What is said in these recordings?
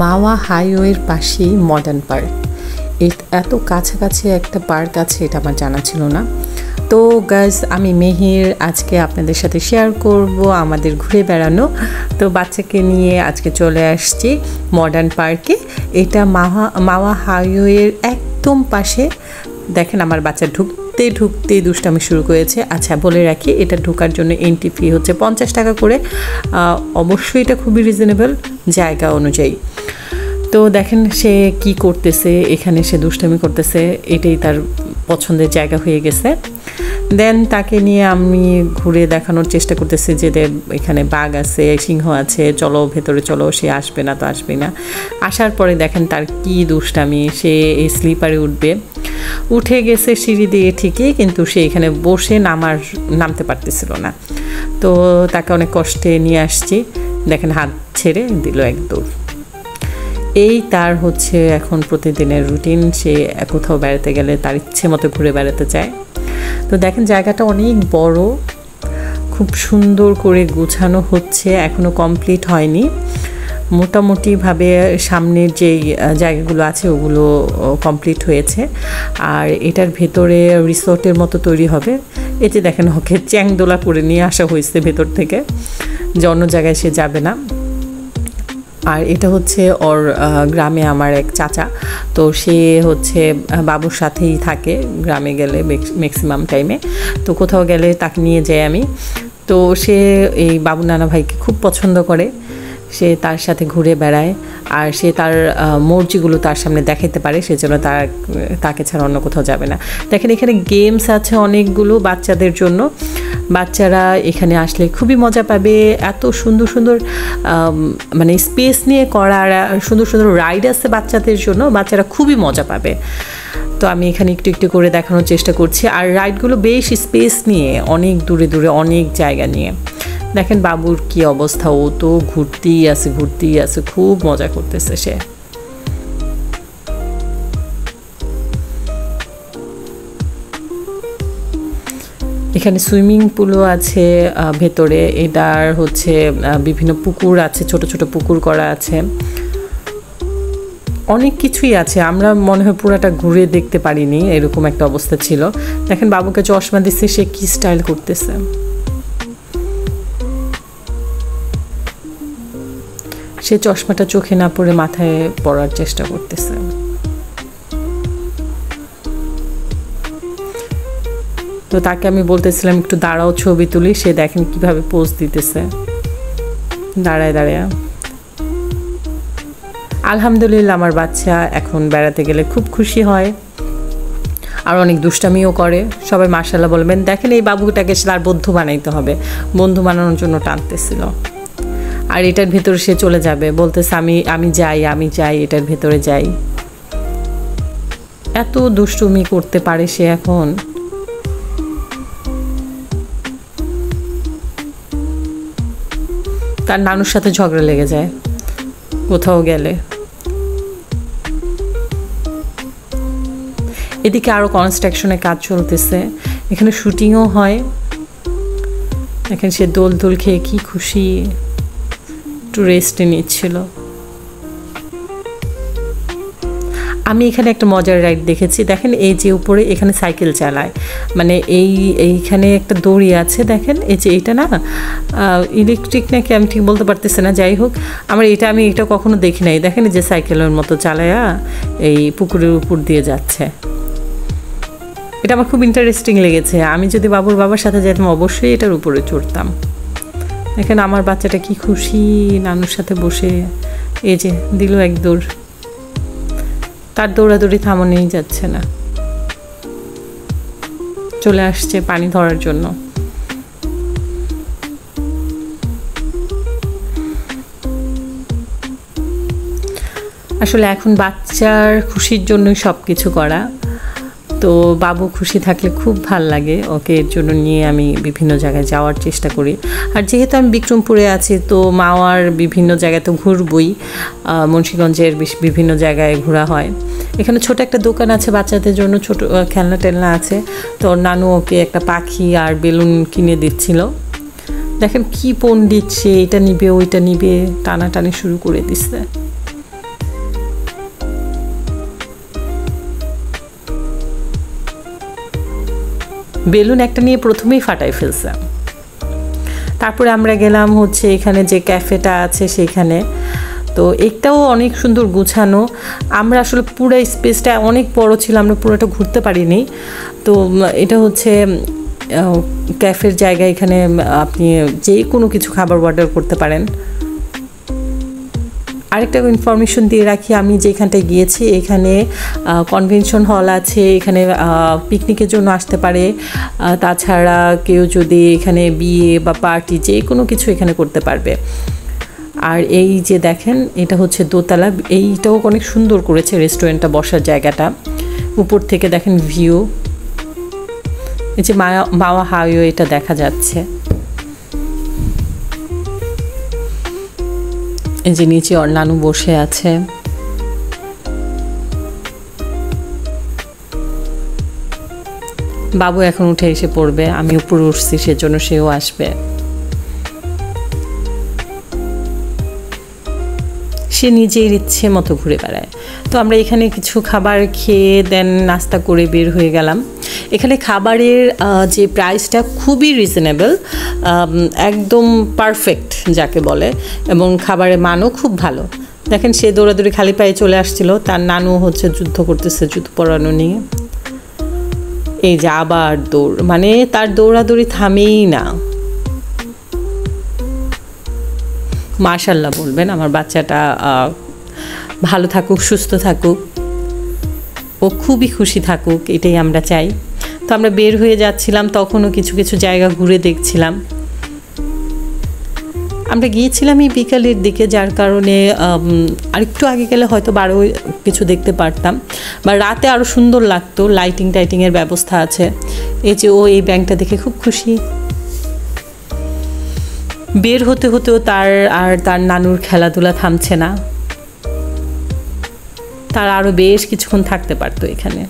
মাওয়া হাইওয়ের পাশেই modern park. এত কাছাকাছি একটা পার্ক আছে এটা আমার জানা ছিল না। তো গাইস, আমি মেহির আজকে আপনাদের সাথে শেয়ার করব আমাদের ঘুরে বেড়ানো। তো বাচ্চাকে নিয়ে আজকে চলে আসছি মডার্ন পার্কে। এটা মাওয়া হাইওয়ের একদম পাশে। দেখেন আমার বাচ্চা ঢুকতে দুষ্টামি শুরু করেছে। আচ্ছা, বলে রাখি, এটা ঢোকার জন্য এন্ট্রি ফি হচ্ছে 50 টাকা করে। অবশ্যই এটা খুবই রিজনেবল জায়গা অনুযায়ী। তো দেখেন সে কি করতেছে, এখানে সে দুষ্টামি করতেছে, এটাই তার পছন্দের জায়গা হয়ে গেছে। দেন তাকে নিয়ে আমি ঘুরে দেখানোর চেষ্টা করতেছি যে এখানে বাঘ আছে, সিংহ আছে, চলো ভেতরে চলো। সে আসবে না তো আসবে না। আসার পরে দেখেন তার কি দুষ্টামি, সে এই স্লিপারে উঠে গেছে সিঁড়ি দিয়ে ঠিকই, কিন্তু সে এখানে বসে নামতে পারতেছিল না। তো তাকে অনেক কষ্টে নিয়ে আসছি। দেখেন হাত ছেড়ে দিল এক দৌড়। এই তার হচ্ছে এখন প্রতিদিনের রুটিন। সে কোথাও বেড়াতে গেলে তার ইচ্ছে মতো ঘুরে বেড়াতে চায়। তো দেখেন জায়গাটা অনেক বড়, খুব সুন্দর করে গোছানো হচ্ছে, এখনও কমপ্লিট হয়নি। মোটামুটিভাবে সামনের যেই জায়গাগুলো আছে ওগুলো কমপ্লিট হয়েছে। আর এটার ভেতরে রিসোর্টের মতো তৈরি হবে। এই যে দেখেন ওকে চ্যাংদোলা করে নিয়ে আসা হয়েছে ভেতর থেকে, যে অন্য জায়গায় সে যাবে না। আর এটা হচ্ছে ওর গ্রামে আমার এক চাচা, তো সে হচ্ছে বাবুর সাথেই থাকে গ্রামে গেলে ম্যাক্সিমাম টাইমে। তো কোথাও গেলে তাকে নিয়ে যাই আমি। তো সে এই বাবু নানা ভাইকে খুব পছন্দ করে, সে তার সাথে ঘুরে বেড়ায়। আর সে তার মর্জিগুলো তার সামনে দেখাতে পারে, সেজন্য তাকে ছাড়া অন্য কোথাও যাবে না। দেখেন এখানে গেমস আছে অনেকগুলো বাচ্চাদের জন্য। বাচ্চারা এখানে আসলে খুবই মজা পাবে। এত সুন্দর সুন্দর মানে স্পেস নিয়ে করা সুন্দর সুন্দর রাইড আছে বাচ্চাদের জন্য, বাচ্চারা খুবই মজা পাবে। তো আমি এখানে একটু একটু করে দেখানোর চেষ্টা করছি। আর রাইডগুলো বেশ স্পেস নিয়ে, অনেক দূরে দূরে অনেক জায়গা নিয়ে। দেখেন বাবুর কি অবস্থা, ও তো ঘুরতেই আছে, খুব মজা করতেছে সে। এখানে সুইমিং পুলও আছে ভেতরে। এটার হচ্ছে বিভিন্ন পুকুর আছে, ছোট ছোট পুকুর করা আছে, অনেক কিছুই আছে। আমরা মনে হয় পুরাটা ঘুরে দেখতে পারিনি, এরকম একটা অবস্থা ছিল। দেখেন বাবুকে চশমা দিচ্ছে, সে কি স্টাইল করতেছে। সে চশমাটা চোখে না পড়ে মাথায় পড়ার চেষ্টা করতেছে। তো তাকে আমি বলতেছিলাম একটু দাঁড়াও, ছবি তুলি। সে দেখেন কিভাবে পোজ দিতেছে দাঁড়ায়। আলহামদুলিল্লাহ, আমার বাচ্চা এখন বেড়াতে গেলে খুব খুশি হয় আর অনেক দুষ্টামিও করে। সবাই মাশাআল্লাহ বলবেন। দেখেন এই বাবুটাকে তার বন্ধু বানাইতে হবে, বন্ধু বানানোর জন্য টানতেছিল। আর এটার ভেতরে সে চলে যাবে, বলতেছে আমি যাই, এটার ভেতরে যাই। এত দুষ্টুমি করতে পারে সে এখন। তার নানুর সাথে ঝগড়া লেগে যায় কোথাও গেলে। এদিকে আরো কনস্ট্রাকশনের কাজ চলতেছে, এখানে শুটিংও হয়। এখন সে দোল খেয়ে কি খুশি, একটু রেস্টে নিচ্ছিল। আমি এখানে একটা মজার রাইড দেখেছি। দেখেন এই যে উপরে এখানে সাইকেল চালায়, মানে এইখানে একটা দড়ি আছে। দেখেন এই যে এটা না ইলেকট্রিক নাকি আমি ঠিক বলতে পারতেছি না, যাই হোক আমি এটা কখনো দেখি নাই। দেখেন যে সাইকেলের মতো চালায়া এই পুকুরের উপর দিয়ে যাচ্ছে। এটা আমার খুব ইন্টারেস্টিং লেগেছে। আমি যদি বাবুর বাবার সাথে যেতাম অবশ্যই এটার উপরে চড়তাম। দেখেন আমার বাচ্চাটা কি খুশি নানুর সাথে বসে। এই যে দিল এক দৌড়, তার দৌড়াদৌড়ি থামানোই যাচ্ছে না। চলে আসছে পানি ধরার জন্য। আসলে এখন বাচ্চার খুশির জন্যই সব কিছু করা। তো বাবু খুশি থাকলে খুব ভাল লাগে, ওকে এর জন্য নিয়ে আমি বিভিন্ন জায়গায় যাওয়ার চেষ্টা করি। আর যেহেতু আমি বিক্রমপুরে আছি, তো মাওয়ার বিভিন্ন জায়গায় তো ঘুরবই। মুন্সিগঞ্জের বিভিন্ন জায়গায় ঘোরা হয়। এখানে ছোট একটা দোকান আছে বাচ্চাদের জন্য, ছোট খেলনা টেলনা আছে। তো নানু ওকে একটা পাখি আর বেলুন কিনে দিচ্ছিল। দেখেন কি পণ্ডিত সে, এটা নিবে ওইটা নিবে, টানাটানি শুরু করে দিচ্ছে। বেলুন একটা নিয়ে প্রথমেই ফাটাই ফেলছে। তারপরে আমরা গেলাম হচ্ছে এখানে যে ক্যাফেটা আছে সেখানে, তো একটাও অনেক সুন্দর গুছানো। আমরা আসলে পুরো স্পেসটা অনেক বড় ছিল, আমরা পুরোটা ঘুরতে পারিনি। তো এটা হচ্ছে ক্যাফের জায়গা, এখানে আপনি যে কোনো কিছু খাবার অর্ডার করতে পারেন। আরেকটা ইনফরমেশন দিয়ে রাখি, আমি যেখানটায় গিয়েছি এখানে কনভেনশন হল আছে, এখানে পিকনিকের জন্য আসতে পারে। তাছাড়া কেউ যদি এখানে বিয়ে বা পার্টি যে কোনো কিছু এখানে করতে পারবে। আর এই যে দেখেন এটা হচ্ছে দোতলা, এইটাও অনেক সুন্দর করেছে রেস্টুরেন্টটা, বসার জায়গাটা উপর থেকে দেখেন ভিউ। এই যে মাওয়া হাইওয়ে এটা দেখা যাচ্ছে। এই যে নিচে নানু বসে আছে। বাবু এখন উঠে এসে পড়বে, আমি উপরে উঠছি সেজন্য সেও আসবে। সে নিজের ইচ্ছে মতো ঘুরে বেড়ায়। তো আমরা এখানে কিছু খাবার খেয়ে দেন নাস্তা করে বের হয়ে গেলাম। এখানে খাবারের যে প্রাইসটা খুবই রিজনেবল, একদম পারফেক্ট যাকে বলে, এবং খাবারের মানও খুব ভালো। দেখেন সে দৌড়াদৌড়ি খালি পায়ে চলে আসছিল, তার নানু হচ্ছে যুদ্ধ করতেছে জুতো পরানো নিয়ে। এই যে আবার দৌড়, মানে তার দৌড়াদৌড়ি থামেই না। মাশাআল্লাহ বলবেন, আমার বাচ্চাটা ভালো থাকুক, সুস্থ থাকুক, ও খুবই খুশি থাকুক, এটাই আমরা চাই। তো আমরা বের হয়ে যাচ্ছিলাম, তখনও কিছু কিছু জায়গা ঘুরে দেখছিলাম। আমরা গিয়েছিলাম এই বিকালের দিকে, যার কারণে আরেকটু আগে গেলে হয়তো আরও কিছু দেখতে পারতাম, বা রাতে আরও সুন্দর লাগতো। লাইটিং টাইটিংয়ের ব্যবস্থা আছে। এই যে ও এই ব্যাংকটা দেখে খুব খুশি। বের হতে হতেও তার নানুর খেলাধুলা থামছে না, তারা আরও বেশ কিছুক্ষণ থাকতে পারতো এখানে।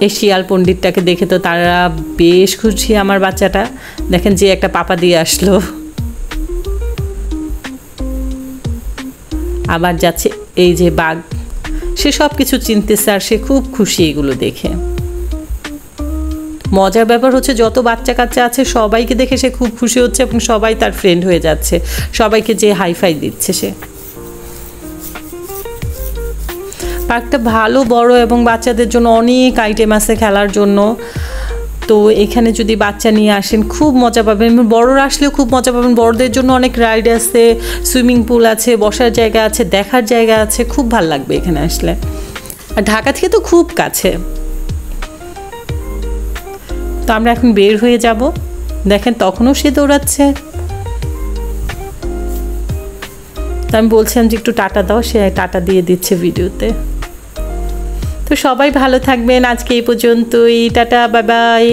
এই শিয়াল পণ্ডিতটাকে দেখে তো তারা বেশ খুশি। আমার বাচ্চাটা দেখেন যে একটা পাপা দিয়ে আসলো, আবার যাচ্ছে। এই যে বাঘ, সে সব কিছু চিনতেছে আর সে খুব খুশি এগুলো দেখে। মজার ব্যাপার হচ্ছে যত বাচ্চা কাচ্চা আছে সবাইকে দেখে সে খুব খুশি হচ্ছে, এবং সবাই তার ফ্রেন্ড হয়ে যাচ্ছে, সবাইকে যে হাইফাই দিচ্ছে সে। পার্কটা ভালো বড়, এবং বাচ্চাদের জন্য অনেক আইটেম আছে খেলার জন্য। তো এখানে যদি বাচ্চা নিয়ে আসেন খুব মজা পাবেন, বড়রা আসলেও খুব মজা পাবেন। বড়দের জন্য অনেক রাইড আছে, সুইমিং পুল আছে, বসার জায়গা আছে, দেখার জায়গা আছে, খুব ভালো লাগবে এখানে আসলে। আর ঢাকা থেকে তো খুব কাছে। তো আমরা এখন বের হয়ে যাব। দেখেন তখনও সে দৌড়াচ্ছে। তো আমি বলছিলাম যে একটু টাটা দাও, সে টাটা দিয়ে দিচ্ছে ভিডিওতে। তো সবাই ভালো থাকবেন, আজকে এই পর্যন্তই, টাটা, বাই বাই।